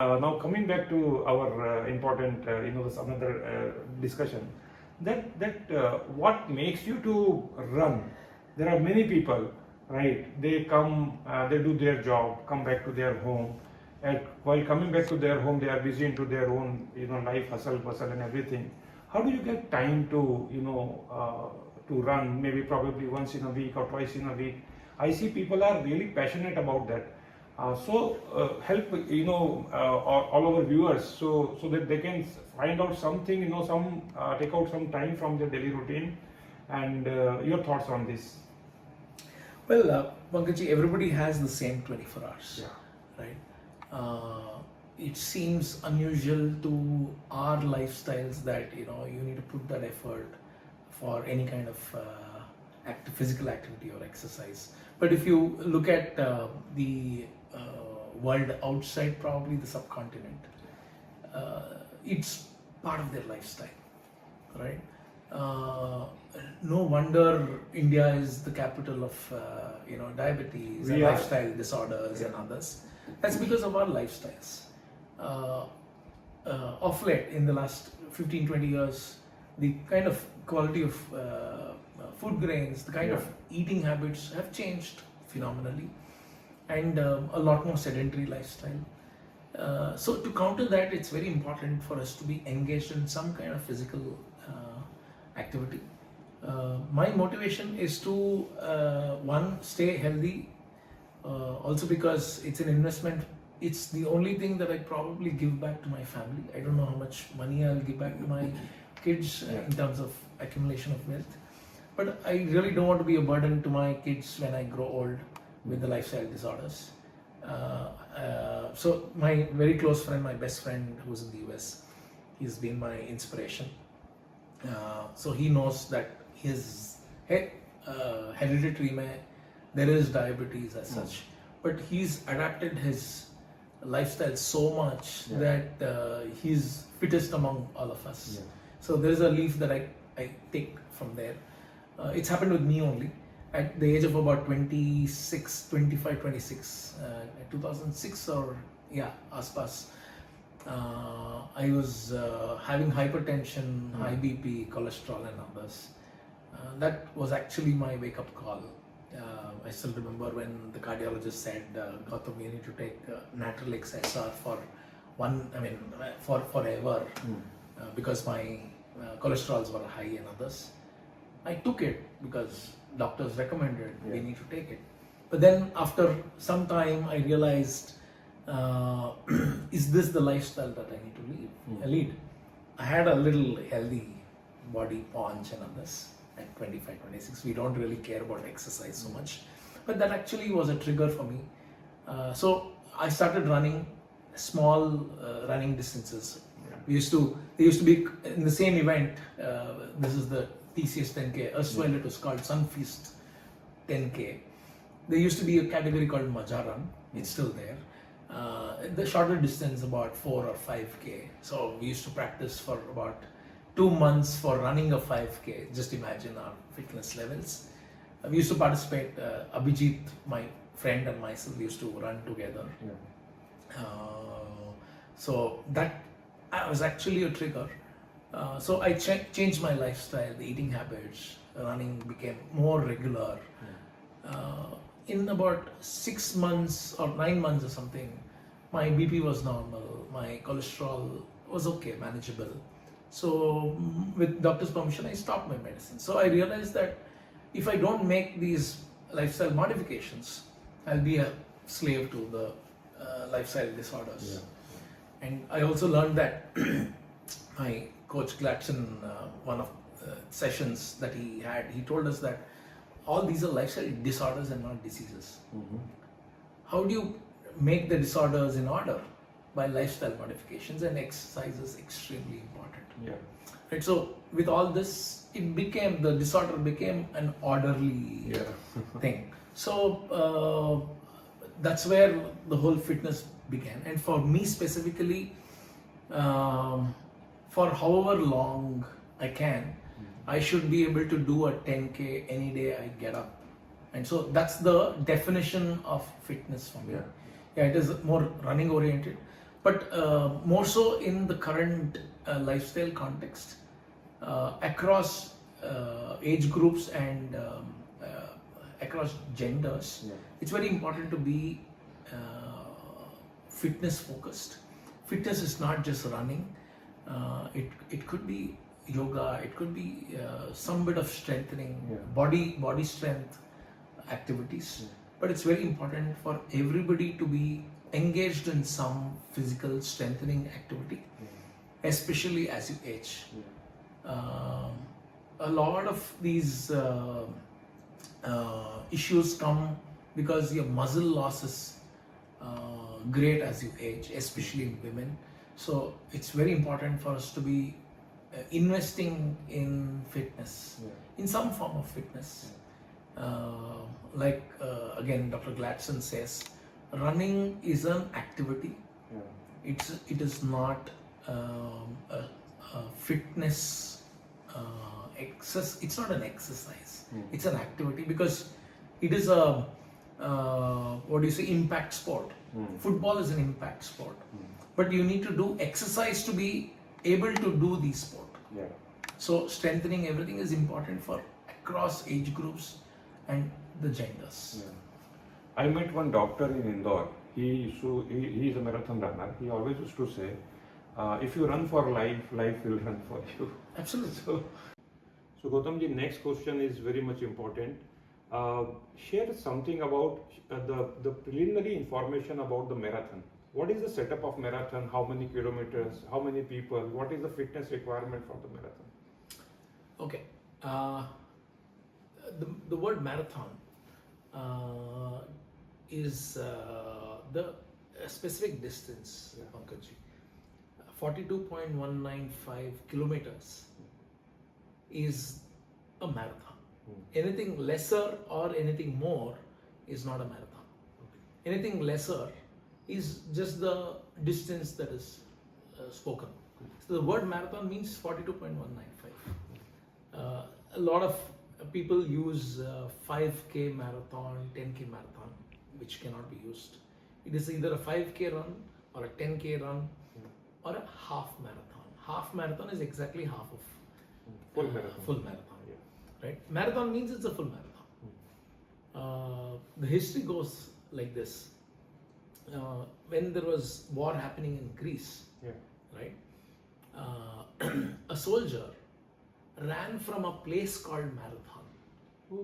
Now coming back to our important, this another discussion, that what makes you to run? There are many people, right? They come, they do their job, come back to their home, and while coming back to their home, they are busy into their own, life hustle, bustle, and everything. How do you get time to, to run? Maybe probably once in a week or twice in a week. I see people are really passionate about that. Help all our viewers so that they can find out something, take out some time from their daily routine, and your thoughts on this. Well, Pankaj, everybody has the same 24 hours, Yeah. right? It seems unusual to our lifestyles that you need to put that effort for any kind of physical activity or exercise. But if you look at the world outside, probably the subcontinent, it's part of their lifestyle, right? No wonder India is the capital of diabetes and lifestyle disorders and others. That's because of our lifestyles. Of late, in the last 15-20 years, the kind of quality of food grains, the kind of eating habits have changed phenomenally, and a lot more sedentary lifestyle. So to counter that, it's very important for us to be engaged in some kind of physical activity. My motivation is to one, stay healthy, also because it's an investment. It's the only thing that I probably give back to my family. I don't know how much money I'll give back to my kids in terms of accumulation of wealth, but I really don't want to be a burden to my kids when I grow old with the lifestyle disorders. So my very close friend, my best friend who's in the US, he's been my inspiration. So he knows that his hereditary there is diabetes as such, but he's adapted his lifestyle so much that he's fittest among all of us. So there's a leaf that I take from there. It's happened with me only at the age of about 26, 25, 26, 2006 or aspas. I was having hypertension, high BP, cholesterol and others. That was actually my wake-up call. I still remember when the cardiologist said, Gautam, you need to take Natrelix SR for forever, because my cholesterols were high and others. I took it because doctors recommended we need to take it. But then after some time I realized, is this the lifestyle that I need to lead? I had a little healthy body, paunch and others at 25, 26. We don't really care about exercise so much, but that actually was a trigger for me. So I started running small running distances. They used to be in the same event. This is the TCS 10K. Erstwhile it was called Sunfeast 10K. There used to be a category called Maja Run. It's still there. The shorter distance, about 4 or 5K. So we used to practice for about 2 months for running a 5K. Just imagine our fitness levels. We used to participate. Abhijit, my friend, and myself, we used to run together. So that was actually a trigger. So I changed my lifestyle, the eating habits. Running became more regular. In about 6 months or 9 months or something, my BP was normal, my cholesterol was okay, manageable. So with doctor's permission, I stopped my medicine. So I realized that if I don't make these lifestyle modifications, I'll be a slave to the lifestyle disorders. And I also learned that my coach Gladson, one of the sessions that he had, he told us that all these are lifestyle disorders and not diseases. How do you make the disorders in order? By lifestyle modifications, and exercise is extremely important. Right, so with all this, the disorder became an orderly thing. So that's where the whole fitness began. And for me specifically, for however long I can, I should be able to do a 10K any day I get up. And so that's the definition of fitness for me. It is more running oriented. but more so in the current lifestyle context, across age groups and across genders, it's very important to be fitness focused. Fitness is not just running. It could be yoga. It could be some bit of strengthening, body strength activities. But it's very important for everybody to be engaged in some physical strengthening activity, especially as you age. A lot of these issues come because your muscle loss is great as you age, especially in women. So it's very important for us to be investing in fitness, in some form of fitness. Again, Dr. Gladson says, running is an activity. It is not a fitness exercise. It's not an exercise. It's an activity because it is a impact sport. Football is an impact sport, but you need to do exercise to be able to do the sport. So strengthening everything is important for across age groups and the genders. I met one doctor in Indore. He is a marathon runner. He always used to say, if you run for life, life will run for you. Absolutely. So Gautamji, next question is very much important. Share something about the preliminary information about the marathon. What is the setup of marathon? How many kilometers? How many people? What is the fitness requirement for the marathon? Okay. The word marathon is the specific distance, Pankajji. 42.195 kilometers is a marathon. Anything lesser or anything more is not a marathon. Anything lesser is just the distance that is spoken. So the word marathon means 42.195. A lot of people use 5K marathon, 10K marathon, which cannot be used. It is either a 5K run or a 10K run or a half marathon. Half marathon is exactly half of full marathon. Full marathon. Right? Marathon means it's a full marathon. The history goes like this. When there was war happening in Greece, right? A soldier ran from a place called Marathon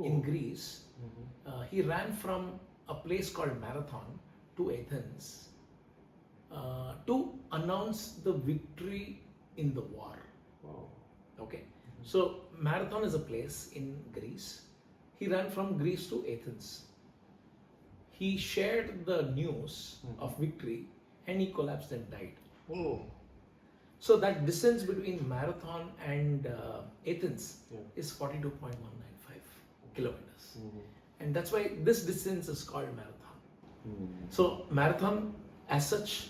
in Greece. He ran from a place called Marathon to Athens to announce the victory in the war. Okay. So Marathon is a place in Greece. He ran from Greece to Athens. He shared the news of victory and he collapsed and died. So that distance between Marathon and Athens is 42.195 kilometers. And that's why this distance is called marathon. So marathon as such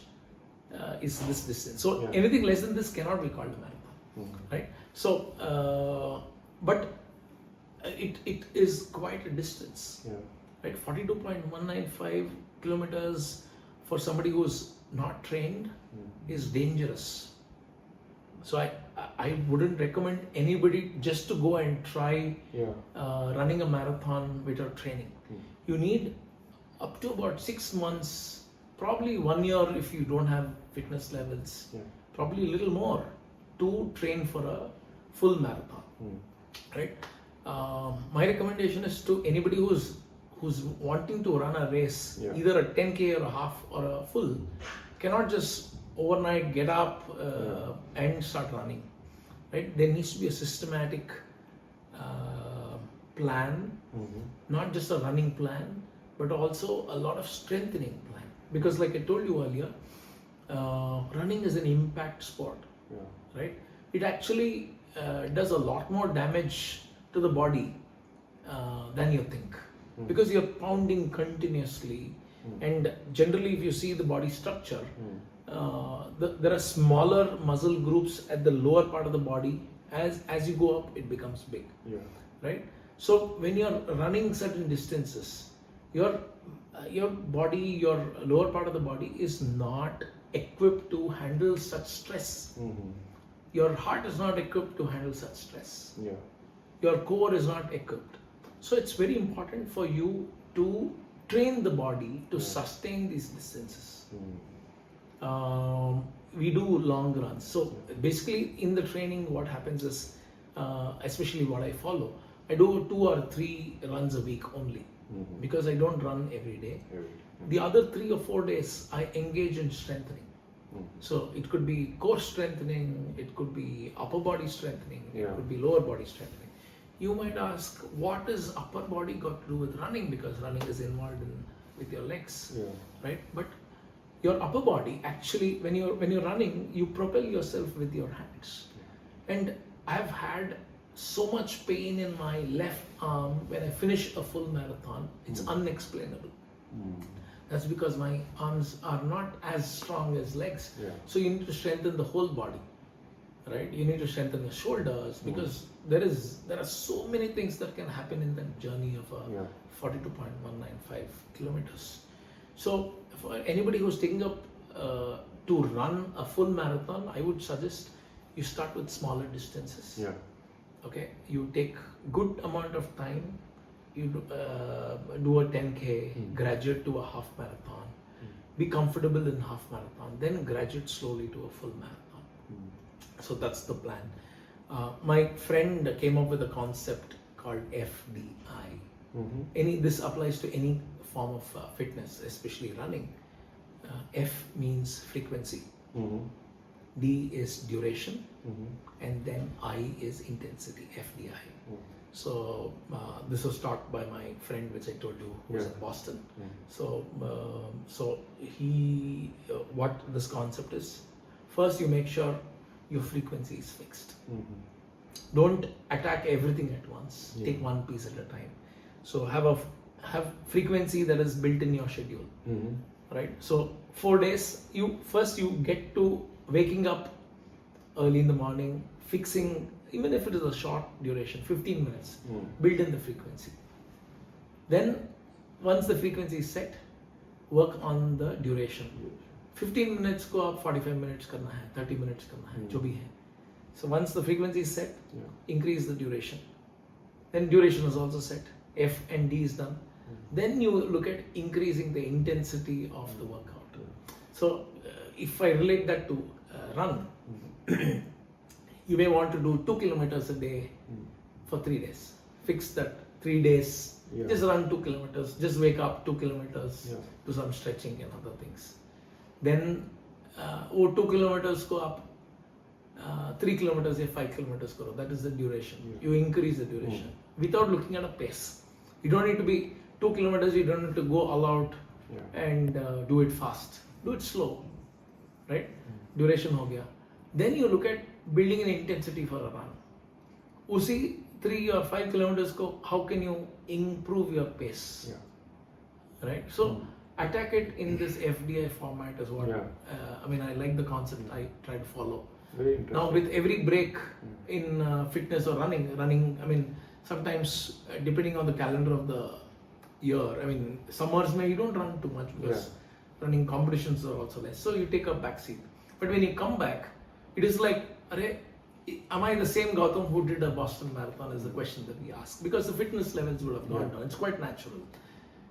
is this distance. So anything less than this cannot be called a marathon. Right? So, but it is quite a distance. Right? 42.195 kilometers for somebody who's not trained is dangerous. So I wouldn't recommend anybody just to go and try running a marathon without training. You need up to about 6 months, probably 1 year if you don't have fitness levels, probably a little more to train for a full marathon. Right? My recommendation is to anybody who's wanting to run a race, either a 10K or a half or a full, cannot just overnight get up and start running. Right? There needs to be a systematic plan, not just a running plan, but also a lot of strengthening plan. Because like I told you earlier, running is an impact sport. Right? It actually does a lot more damage to the body than you think. Because you're pounding continuously, and generally if you see the body structure, there are smaller muscle groups at the lower part of the body. As you go up, it becomes big. Right? So when you're running certain distances, your body, your lower part of the body is not equipped to handle such stress. Your heart is not equipped to handle such stress. Yeah. Your core is not equipped. So it's very important for you to train the body to sustain these distances. We do long runs. So basically in the training what happens is, especially what I follow, I do 2 or 3 runs a week only, because I don't run every day. The other 3 or 4 days I engage in strengthening. So it could be core strengthening, it could be upper body strengthening, it could be lower body strengthening. You might ask, what is upper body got to do with running? Because running is involved with your legs, right? But your upper body actually, when you're running, you propel yourself with your hands. And I've had so much pain in my left arm when I finish a full marathon. It's unexplainable. That's because my arms are not as strong as legs. So you need to strengthen the whole body, right? You need to strengthen the shoulders, because there are so many things that can happen in that journey of a 42.195 kilometers. So for anybody who's taking up to run a full marathon, I would suggest you start with smaller distances. Okay, you take good amount of time. You do a 10K, graduate to a half marathon, be comfortable in half marathon, then graduate slowly to a full marathon. So that's the plan. My friend came up with a concept called FDI. This applies to any form of fitness, especially running. F means frequency, D is duration, and then I is intensity, FDI. So this was taught by my friend, which I told you, who was in Boston. So what this concept is, first you make sure your frequency is fixed. Don't attack everything at once. Take one piece at a time. So have frequency that is built in your schedule, right? So 4 days, you get to waking up early in the morning, fixing, even if it is a short duration, 15 minutes, build in the frequency. Then once the frequency is set, work on the duration. 15 minutes को आप 45 minutes करना है, 30 minutes करना है, जो भी है. So once the frequency is set, increase the duration. Then duration is also set. F and D is done. Then you look at increasing the intensity of the workout. So if I relate that to run, you may want to do 2 kilometers a day for 3 days. Fix that 3 days. Just run 2 kilometers. Just wake up 2 kilometers. Do some stretching and other things. Then वो 2 kilometers को आप 3 kilometers या 5 kilometers करो. That is the duration. You increase the duration without looking at a pace. You don't need to be 2 kilometers. You don't need to go all out and do it fast. Do it slow, right? Duration हो गया. Then you look at building an intensity for a run. उसी 3 or 5 kilometers को how can you improve your pace? Right? So attack it in this FDI format is what I mean. I like the concept. I try to follow. Very interesting. Now with every break in fitness or running, I mean, sometimes depending on the calendar of the year, I mean, summers you don't run too much because running competitions are also less. So you take a back seat. But when you come back, it is like, am I the same Gautam who did a Boston Marathon is the question that we ask, because the fitness levels would have gone down. It's quite natural.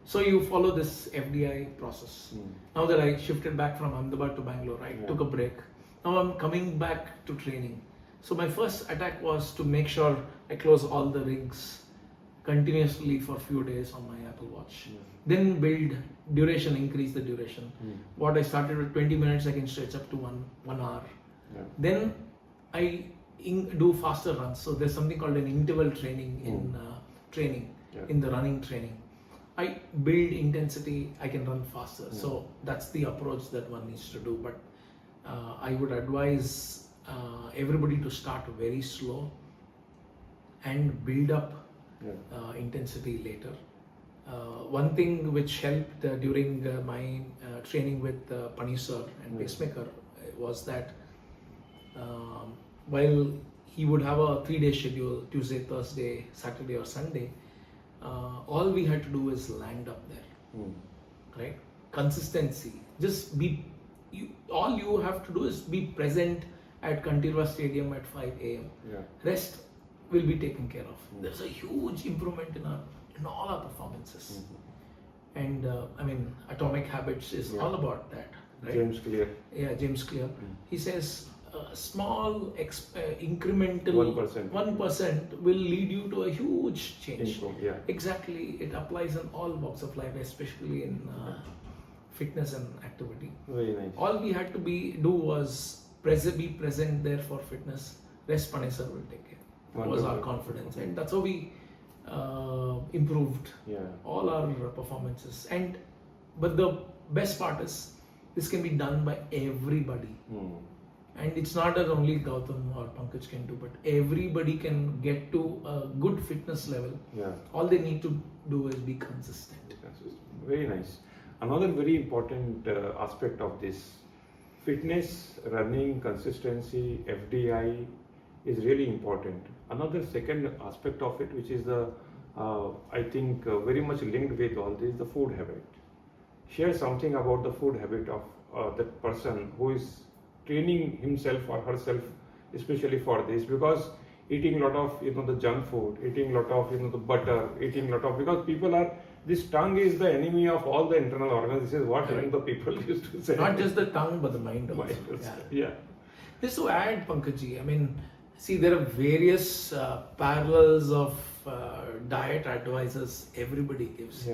So you follow this FDI process. Now that I shifted back from Ahmedabad to Bangalore, I took a break. Now I'm coming back to training. So my first attack was to make sure I close all the rings continuously for a few days on my Apple Watch. Then build duration, increase the duration. What I started with 20 minutes, I can stretch up to one hour. Then I do faster runs. So there's something called an interval training in the running training. I build intensity, I can run faster. So that's the approach that one needs to do. But I would advise everybody to start very slow and build up intensity later. One thing which helped during my training with Panisar and Pacemaker was that while he would have a 3-day schedule, Tuesday, Thursday, Saturday or Sunday, all we had to do is land up there, right? Consistency. Just be all you have to do is be present at Kantirva Stadium at 5 a.m. Yeah. Rest will be taken care of. There's a huge improvement in all our performances. And I mean, Atomic Habits is all about that. Right? James Clear. Yeah, James Clear. He says small incremental 1% will lead you to a huge change. Yeah. Exactly, it applies in all walks of life, especially in fitness and activity. Very nice. All we had to do was be present there for fitness. Rest Panesar will take care. That was our confidence, and that's how we improved all our performances. But the best part is this can be done by everybody. And it's not that only Gautam or Pankaj can do, but everybody can get to a good fitness level. All they need to do is be consistent. Very nice. Another very important aspect of this fitness, running, consistency, FDI is really important. Another second aspect of it, which is the I think very much linked with all this, the food habit. Share something about the food habit of that person who is training himself or herself, especially for this, because eating a lot of the junk food, eating a lot of the butter, eating a lot of, because people are, this tongue is the enemy of all the internal organs. This is what the people used to say. Not just the tongue, but the mind also. Yeah. Just to add, Pankajji, I mean, see, there are various parallels of diet advices everybody gives.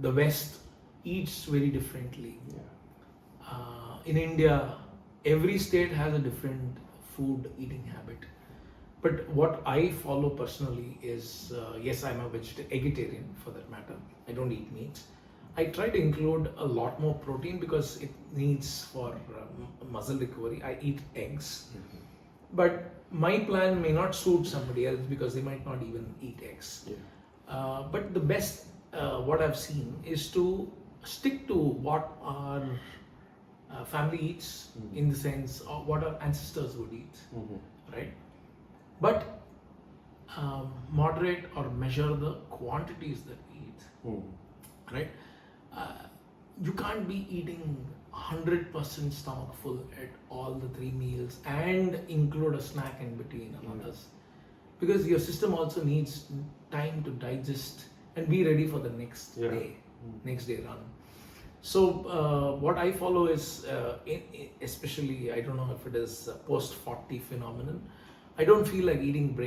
The West eats very differently. In India, every state has a different food eating habit. But what I follow personally is, yes, I'm a vegetarian for that matter. I don't eat meat. I try to include a lot more protein because it needs for muscle recovery. I eat eggs. But my plan may not suit somebody else because they might not even eat eggs. But the best, what I've seen, is to stick to what our family eats, in the sense of what our ancestors would eat, right? But moderate or measure the quantities that we eat, right? You can't be eating 100% stomach full at all the 3 meals and include a snack in between and others, because your system also needs time to digest and be ready for the next day, next day run. So what I follow is, especially, I don't know if it is post-40 phenomenon, I don't feel like eating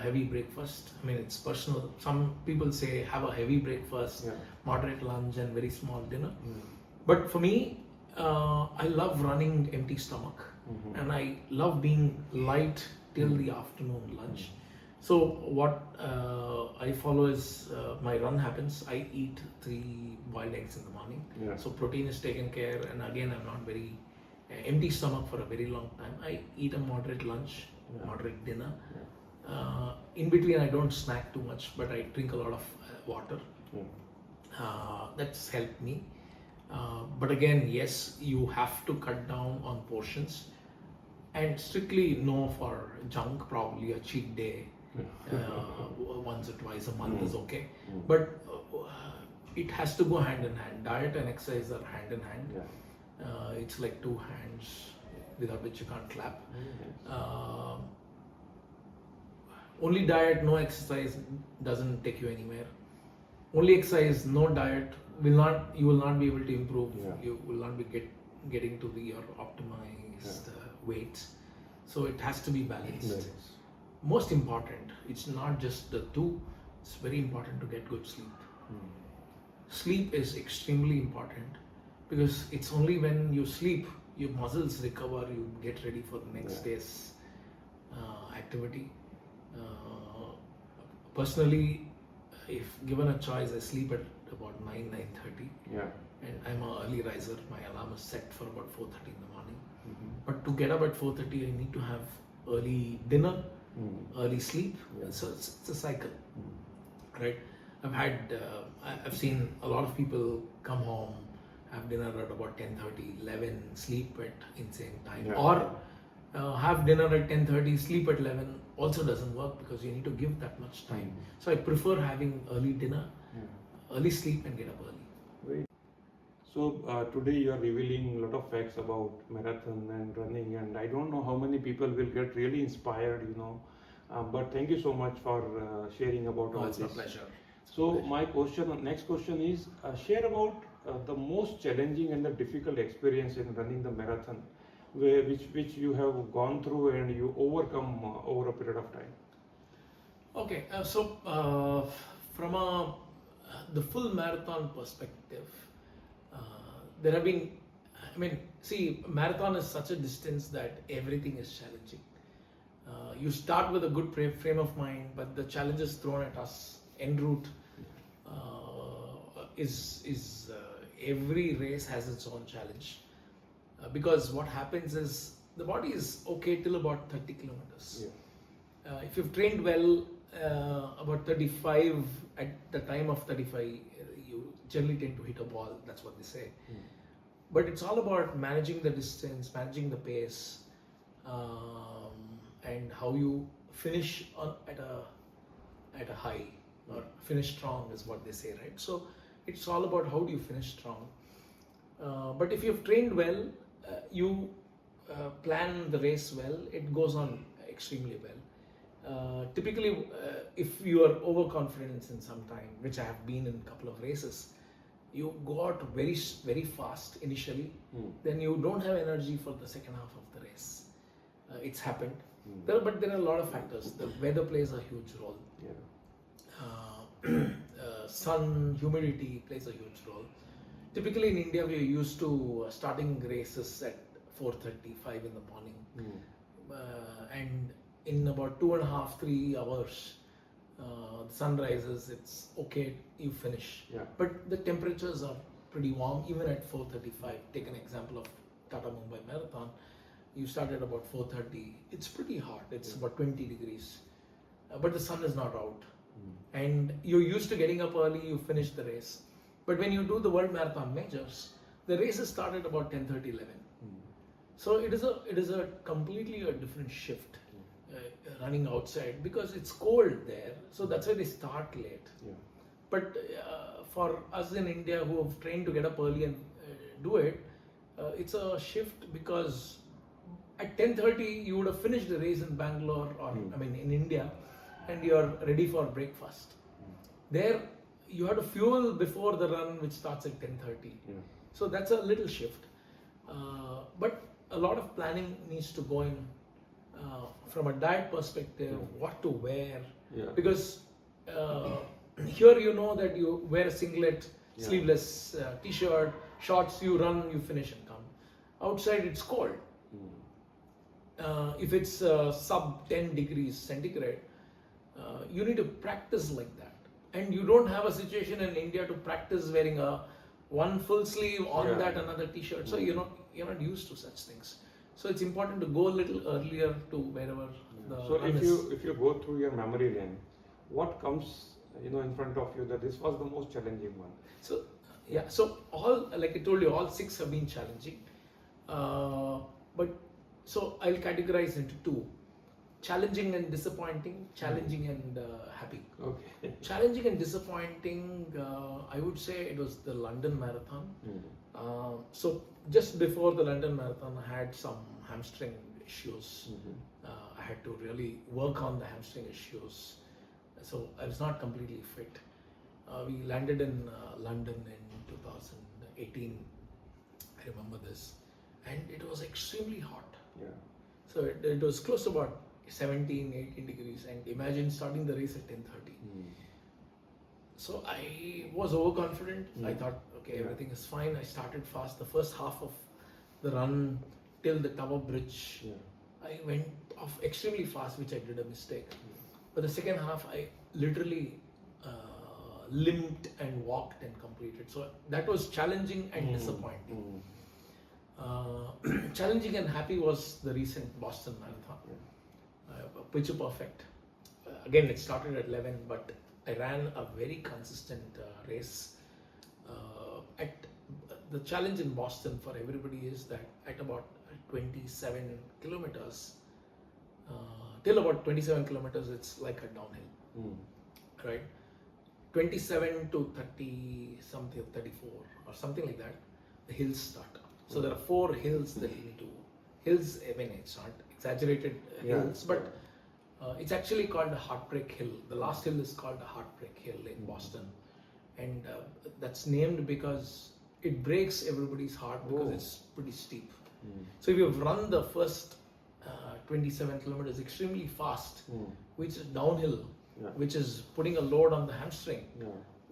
heavy breakfast. I mean, it's personal. Some people say have a heavy breakfast, moderate lunch and very small dinner. But for me, I love running empty stomach, and I love being light till the afternoon lunch. So what I follow is, my run happens, I eat 3 boiled eggs in the morning. So protein is taken care, and again, I'm not very empty stomach for a very long time. I eat a moderate lunch, moderate dinner. In between, I don't snack too much, but I drink a lot of water. That's helped me. But again, yes, you have to cut down on portions and strictly no for junk, probably a cheat day. Once or twice a month is okay, but it has to go hand in hand. Diet and exercise are hand in hand. It's like 2 hands without which you can't clap. Only diet, no exercise doesn't take you anywhere. Only exercise, no diet, you will not be able to improve. You will not be getting to your optimized weight. So it has to be balanced. Most important, it's not just the 2, it's very important to get good sleep. Sleep is extremely important, because it's only when you sleep, your muscles recover, you get ready for the next day's activity. Personally, if given a choice, I sleep at about 9:30. And I'm an early riser. My alarm is set for about 4:30 in the morning. But to get up at 4:30, I need to have early dinner, early sleep. So it's a cycle, right? I've seen a lot of people come home, have dinner at about 10:30, 11, sleep at insane time, or have dinner at 10:30, sleep at 11. Also doesn't work, because you need to give that much time. So I prefer having early dinner, early sleep, and get up early. So today you are revealing a lot of facts about marathon and running, and I don't know how many people will get really inspired, but thank you so much for sharing about all It's this. my pleasure. So my next question is, share about the most challenging and the difficult experience in running the marathon, which you have gone through and you overcome over a period of time. Okay, from the full marathon perspective, there have been, I mean, see, marathon is such a distance that everything is challenging. You start with a good frame of mind, but the challenges thrown at us en route is every race has its own challenge. Because what happens is the body is okay till about 30 kilometers. Yeah. If you've trained well, about 35, at the time of 35, you generally tend to hit a wall. That's what they say. But it's all about managing the distance, managing the pace, and how you finish at a high, or finish strong is what they say, right? So it's all about how do you finish strong. But if you've trained well, you plan the race well, it goes on extremely well. Typically, if you are overconfident in some time, which I have been in a couple of races, you go out very fast initially, then you don't have energy for the second half of the race. It's happened. But there are a lot of factors. The weather plays a huge role. Yeah. Sun, humidity plays a huge role. Typically in India, we are used to starting races at 4:35 in the morning, and in about 2.5-3 hours, the sun rises. It's okay, you finish. Yeah. But the temperatures are pretty warm, even at 4:35. Take an example of Tata Mumbai Marathon. You start at about 4:30. It's pretty hot. It's about 20 degrees, but the sun is not out, and you're used to getting up early. You finish the race. But when you do the World Marathon Majors, the races start at about 10:30, 11. So it is a completely a different shift, running outside, because it's cold there. So that's why they start late. Yeah. But for us in India who have trained to get up early and do it, it's a shift, because at 10:30 you would have finished the race in Bangalore, or in India, and you're ready for breakfast. There you have to fuel before the run, which starts at 10:30. Yeah. So that's a little shift. But a lot of planning needs to go in, from a diet perspective, what to wear. Yeah. Because here you know that you wear a singlet, sleeveless t-shirt, shorts, you run, you finish and come. Outside it's cold. If it's sub 10 degrees centigrade, you need to practice like that. And you don't have a situation in India to practice wearing one full sleeve on that another t-shirt. So you're not used to such things. So it's important to go a little earlier to wherever the So run if you go through your memory lane, what comes in front of you that this was the most challenging one? So so all, like I told you, all 6 have been challenging. But so I'll categorize into 2: challenging and disappointing, challenging and happy. Okay. Challenging and disappointing, I would say it was the London Marathon. So just before the London Marathon, I had some hamstring issues. I had to really work on the hamstring issues. So I was not completely fit. We landed in London in 2018. I remember this. And it was extremely hot. Yeah. So it was close to about 17, 18 degrees, and imagine starting the race at 10:30. So I was overconfident. I thought, okay, everything is fine. I started fast. The first half of the run till the Tower Bridge, I went off extremely fast, which I did a mistake. But the second half, I literally limped and walked and completed. So that was challenging and disappointing. Challenging and happy was the recent Boston Marathon. Picture perfect. Again, it started at 11, but I ran a very consistent race. The challenge in Boston for everybody is that at about 27 kilometers, till about 27 kilometers, it's like a downhill, right? 27 to 30 something, 34 or something like that. the hills start. So there are 4 hills that you need to, hills, I mean it's not exaggerated hills, but it's actually called a Heartbreak Hill. The last hill is called a Heartbreak Hill in Boston, and that's named because it breaks everybody's heart because it's pretty steep. So if you've run the first 27 kilometers extremely fast, which is downhill, which is putting a load on the hamstring,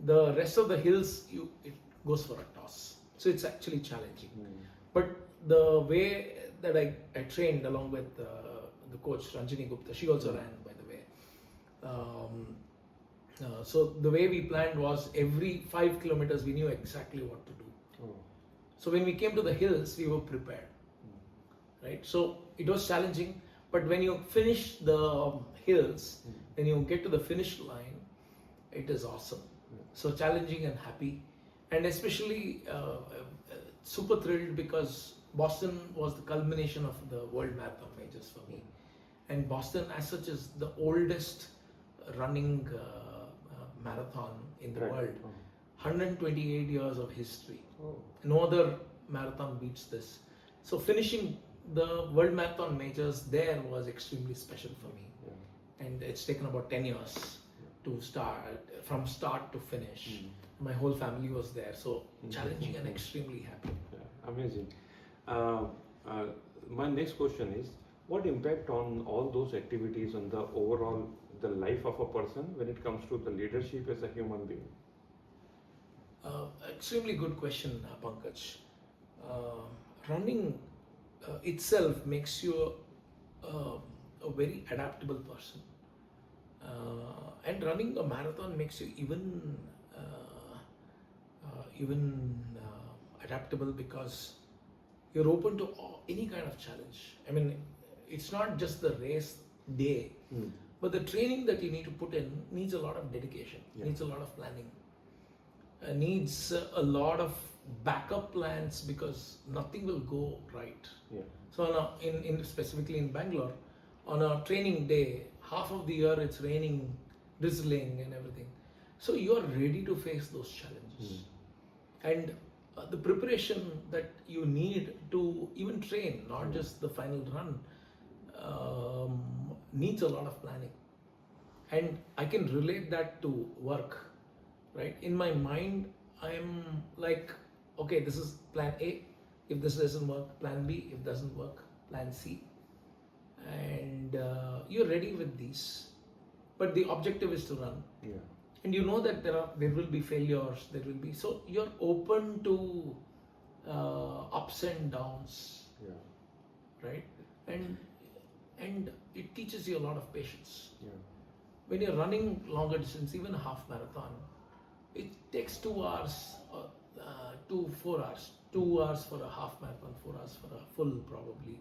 the rest of the hills it goes for a toss. So it's actually challenging. But the way that I trained along with the coach Ranjini Gupta, she also ran, by the way. So the way we planned was every 5 kilometers we knew exactly what to do. So when we came to the hills, we were prepared, right? So it was challenging, but when you finish the hills, when you get to the finish line, it is awesome. So challenging and happy, and especially super thrilled because Boston was the culmination of the World Marathon Majors for me. And Boston as such is the oldest running marathon in the world. 128 years of history. No other marathon beats this. So finishing the World Marathon Majors there was extremely special for me. And it's taken about 10 years to start, from start to finish. My whole family was there, so challenging and extremely happy. Amazing. My next question is, what impact on all those activities on the overall the life of a person when it comes to the leadership as a human being? Extremely good question, Pankaj. Running itself makes you a very adaptable person, and running a marathon makes you even adaptable because you're open to any kind of challenge. I mean, it's not just the race day, but the training that you need to put in needs a lot of dedication, needs a lot of planning, needs a lot of backup plans because nothing will go right. So in specifically in Bangalore, on a training day, half of the year it's raining, drizzling and everything. So you're ready to face those challenges. And the preparation that you need to even train, not just the final run, needs a lot of planning. And I can relate that to work, right? In my mind, I'm like, okay, this is plan A. If this doesn't work, plan B. If it doesn't work, plan C. And you're ready with these. But the objective is to run. And you know that there will be failures, so you're open to ups and downs, right? And it teaches you a lot of patience. When you're running longer distance, even a half marathon, it takes 2 hours to 4 hours. 2 hours for a half marathon, 4 hours for a full probably.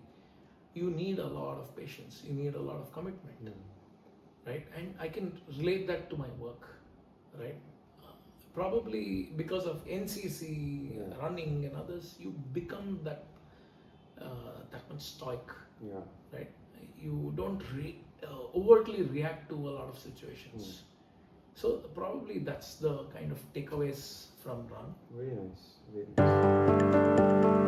You need a lot of patience. You need a lot of commitment, right? And I can relate that to my work. Right, probably because of NCC, running and others, you become that much stoic. Right, you don't overtly react to a lot of situations. So probably that's the kind of takeaways from run. Very nice. Very nice.